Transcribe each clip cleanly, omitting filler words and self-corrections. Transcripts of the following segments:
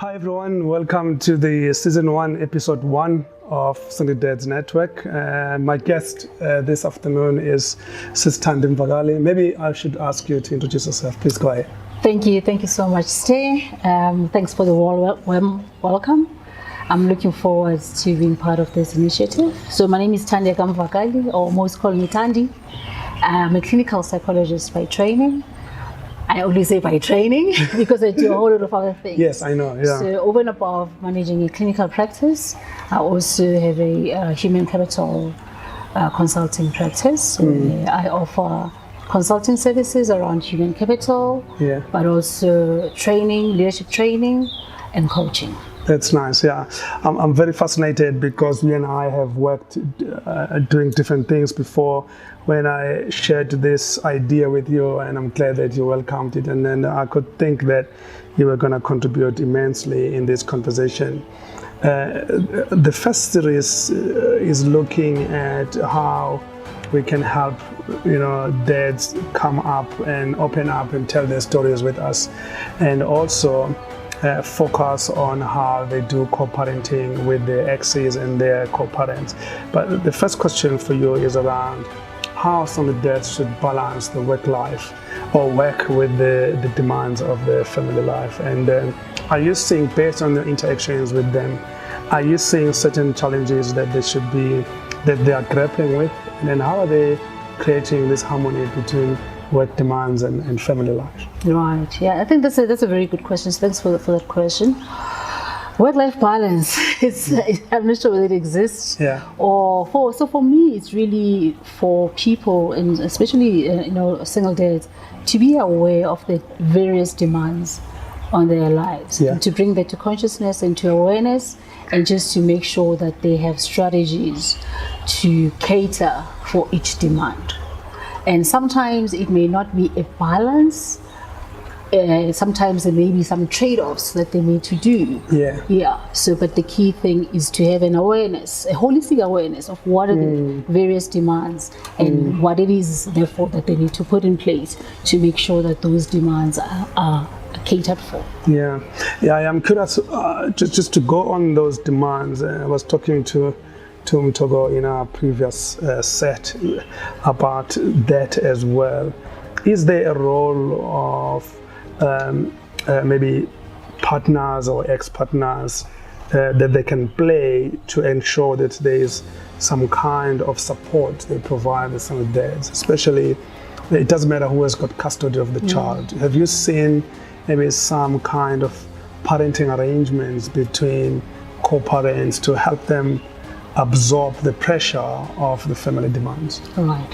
Hi everyone, welcome to the season 1, episode 1 of Sunday Dads Network. My guest this afternoon is Sister Mvakhali. Maybe I should ask you to introduce yourself. Please go ahead. Thank you so much, Stay. Thanks for the warm welcome. I'm looking forward to being part of this initiative. So my name is Thandeka Mvakhali, or most call me Thandi. I'm a clinical psychologist by training. I only say by training because I do a whole lot of other things. Yes, I know. Yeah. So over and above managing a clinical practice, I also have a human capital consulting practice. I offer consulting services around human capital, but also training, leadership training, and coaching. That's nice, yeah. I'm very fascinated because you and I have worked doing different things before when I shared this idea with you, and I'm glad that you welcomed it. And then I could think that you were going to contribute immensely in this conversation. The first series is looking at how we can help, dads come up and open up and tell their stories with us, and also focus on how they do co-parenting with their exes and their co-parents. But the first question for you is around how some of the dads should balance the work life or work with the demands of the family life. And are you seeing, based on the interactions with them, are you seeing certain challenges that they are grappling with? And then how are they creating this harmony between work demands and family life? Right. Yeah, I think that's a very good question. So thanks for that question. Work-life balance. I'm not sure whether it exists. Yeah. So for me, it's really for people, and especially single dads, to be aware of the various demands on their lives, and to bring that to consciousness and to awareness, and just to make sure that they have strategies to cater for each demand. And sometimes it may not be a balance. Sometimes there may be some trade-offs that they need to do. So, but the key thing is to have an awareness, a holistic awareness of what are the various demands and what it is, therefore, that they need to put in place to make sure that those demands are catered for. I'm curious, just to go on those demands. I was talking to Mtogo in our previous set about that as well. Is there a role of maybe partners or ex-partners that they can play to ensure that there is some kind of support they provide to some dads? Especially, it doesn't matter who has got custody of the child. Have you seen maybe some kind of parenting arrangements between co-parents to help them absorb the pressure of the family demands? Right.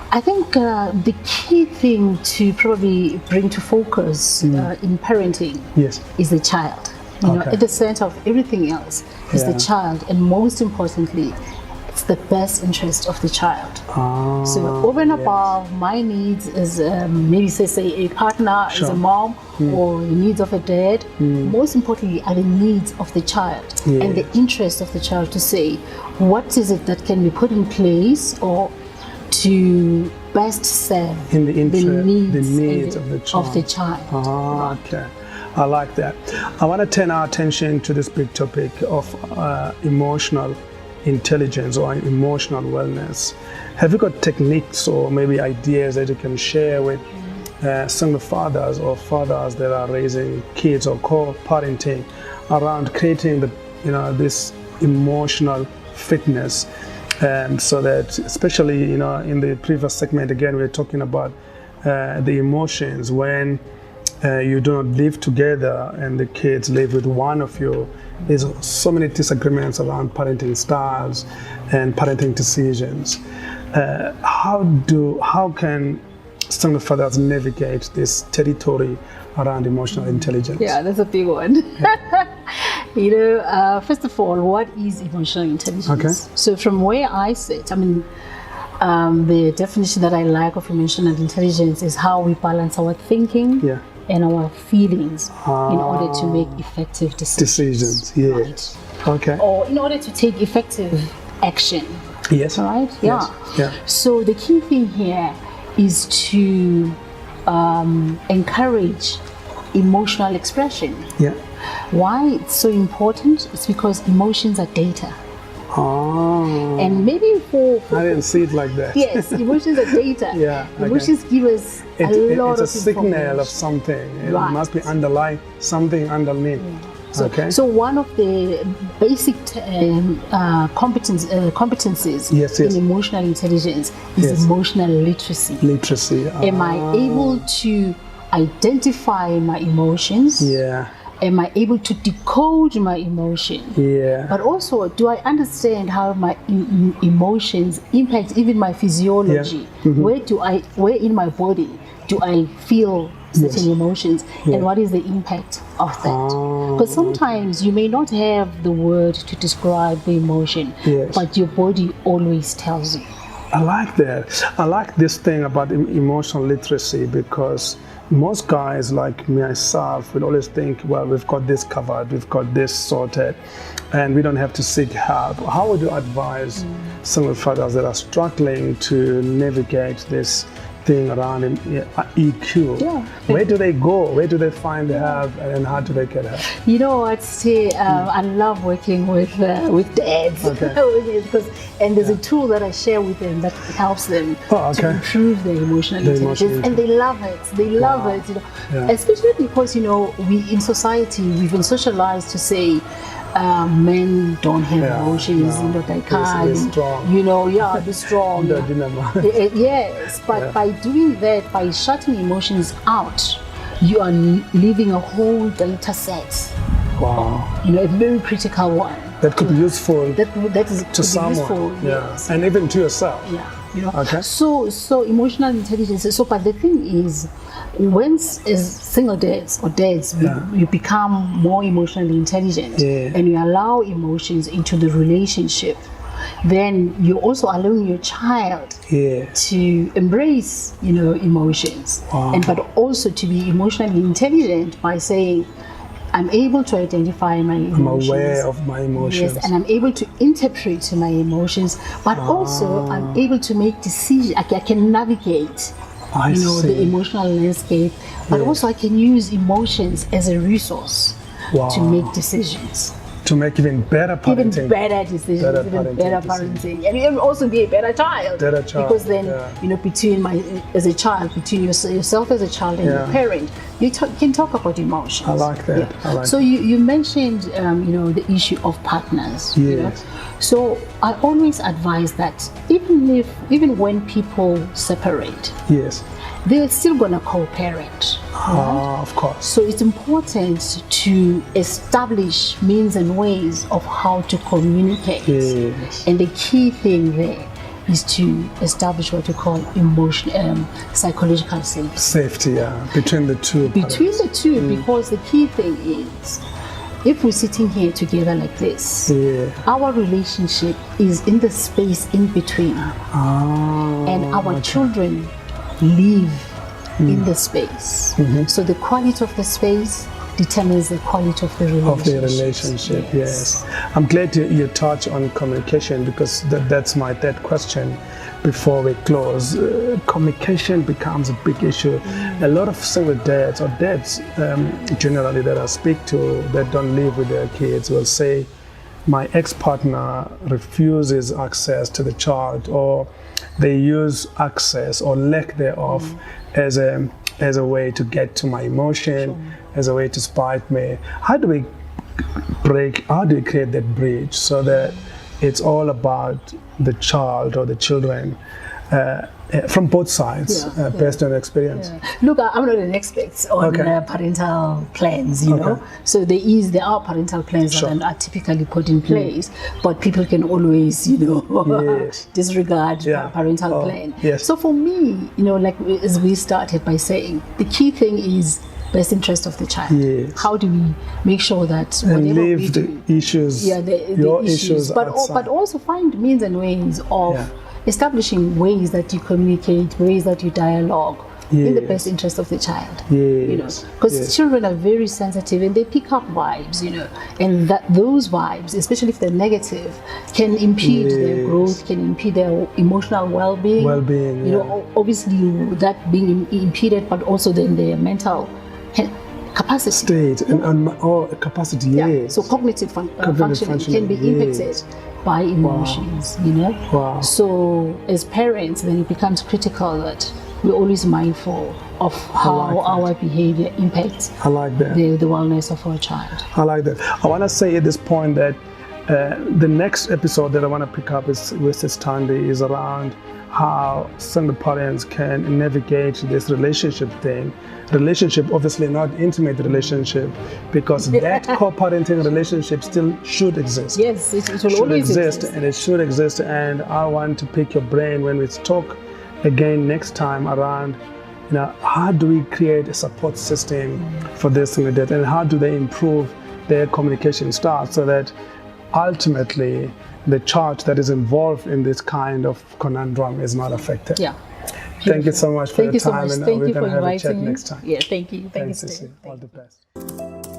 I think the key thing to probably bring to focus in parenting is the child. At the center of everything else is the child, and most importantly, it's the best interest of the child. So over and above my needs as maybe say a partner, as a mom, or the needs of a dad, most importantly are the needs of the child and the interest of the child, to say what is it that can be put in place or to best serve the needs of the child. Okay, I like that. I want to turn our attention to this big topic of emotional intelligence or emotional wellness. Have you got techniques or maybe ideas that you can share with single fathers or fathers that are raising kids or co-parenting around creating this emotional fitness? So that, especially in the previous segment, again, we were talking about the emotions when you do not live together and the kids live with one of you. There's so many disagreements around parenting styles and parenting decisions. How can single fathers navigate this territory around emotional intelligence? Yeah, that's a big one. First of all, what is emotional intelligence? Okay. So from where I sit, the definition that I like of emotional intelligence is how we balance our thinking and our feelings in order to make effective decisions. Yes. Right? Okay. Or in order to take effective action. Yes. Right? Yes. Yeah. So the key thing here is to encourage emotional expression. Why it's so important? It's because emotions are data. Oh. And maybe for I didn't see it like that. yes, emotions are data. Yeah, okay. Emotions give us a lot it's a of signal of something. It Right. must be underlying something underneath. So one of the basic competencies Yes, yes. in emotional intelligence is Yes. emotional literacy. Literacy. Am I able to identify my emotions? Yeah. Am I able to decode my emotion? Yeah. But also, do I understand how my emotions impact even my physiology? Yeah. Mm-hmm. Where in my body do I feel certain Yes. emotions, Yeah. and what is the impact of that? Because sometimes you may not have the word to describe the emotion, Yes. but your body always tells you. I like that. I like this thing about emotional literacy, because most guys like myself will always think, well, we've got this covered, we've got this sorted, and we don't have to seek help. How would you advise single fathers that are struggling to navigate this thing around EQ? Yeah. Where do they go? Where do they find help, and how do they get help? You know, I'd say I love working with dads. Okay. And there's a tool that I share with them that helps them Oh, to okay. improve their emotional The intelligence, emotional and they love it. They love Wow. it, Yeah. especially because we in society we've been socialized to say men don't have Yeah, emotions, no. they Be can't, strong. be strong. The dilemma. Yes, but Yeah. by doing that, by shutting emotions out, you are leaving a whole data set, Wow. a very critical one. That could be useful That is to could be someone. useful, Yeah. yes. And even to yourself. Yeah, Okay. So emotional intelligence. So, but the thing is, once as single dads or dads, you become more emotionally intelligent, Yeah. and you allow emotions into the relationship, then you're also allowing your child Yeah. to embrace, emotions, Wow. and but also to be emotionally intelligent by saying, I'm able to identify my I'm emotions. aware of my emotions. Yes, and I'm able to interpret my emotions, but also I'm able to make decisions. I can navigate, I the see. emotional landscape, but Yeah. also I can use emotions as a resource Wow. to make decisions. To make even better parenting. Even better decisions, Better even parenting better decisions. parenting, and even also be a better child. Better child, Because then, yeah. as a child, between yourself as a child and your Yeah. parent, you can talk about emotions. I like that. Yeah. I like So you mentioned, the issue of partners. Yes. So I always advise that even when people separate, Yes. they're still gonna co-parent. Of course. So it's important to establish means and ways of how to communicate. Yes. And the key thing there is to establish what we call psychological safety. Safety, between the two. Between parents. the two, because the key thing is, if we're sitting here together like this, Yeah. our relationship is in the space in between, and our children live in the space. So the quality of the space determines the quality of the relationship. Of the relationship, yes. I'm glad you touch on communication, because that's my third question before we close. Communication becomes a big issue. A lot of single dads or dads generally that I speak to that don't live with their kids will say, my ex-partner refuses access to the child, or they use access or lack thereof as a way to get to my emotion, as a way to spite me. How do we create that bridge so that it's all about the child or the children from both sides, based on experience? Yeah. Look, I'm not an expert on parental plans, you know. So there are parental plans that are typically put in place, but people can always, disregard parental plan. Yes. So for me, like as we started by saying, the key thing is best interest of the child. Yes. How do we make sure that And whatever we leave the do, issues, the issues but outside. also find means and ways of establishing ways that you communicate, ways that you dialogue in the best interest of the child. Yes. Because children are very sensitive and they pick up vibes, and that those vibes, especially if they're negative, can impede their growth, can impede their emotional well-being. Well-being, obviously that being impeded, but also then their mental capacity. State and capacity, Yeah. yes. So cognitive functioning can be impacted by emotions, you know. Wow. So as parents, then it becomes critical that we're always mindful of how our behavior impacts I like that. the wellness of our child. I like that. I want to say at this point that the next episode that I want to pick up is with Thandi is around how single parents can navigate this relationship thing. Relationship, obviously not intimate relationship, because that co-parenting relationship still should exist. Yes, it will always exist. And it should exist. And I want to pick your brain when we talk again next time around, you know, how do we create a support system for this single dad, and how do they improve their communication style so that ultimately the child that is involved in this kind of conundrum is not affected. Yeah. Thank you so much for your time, and Thank we're you going for to have a chat inviting me. next time. Yeah, thank you. Thanks, Sissy. All the best.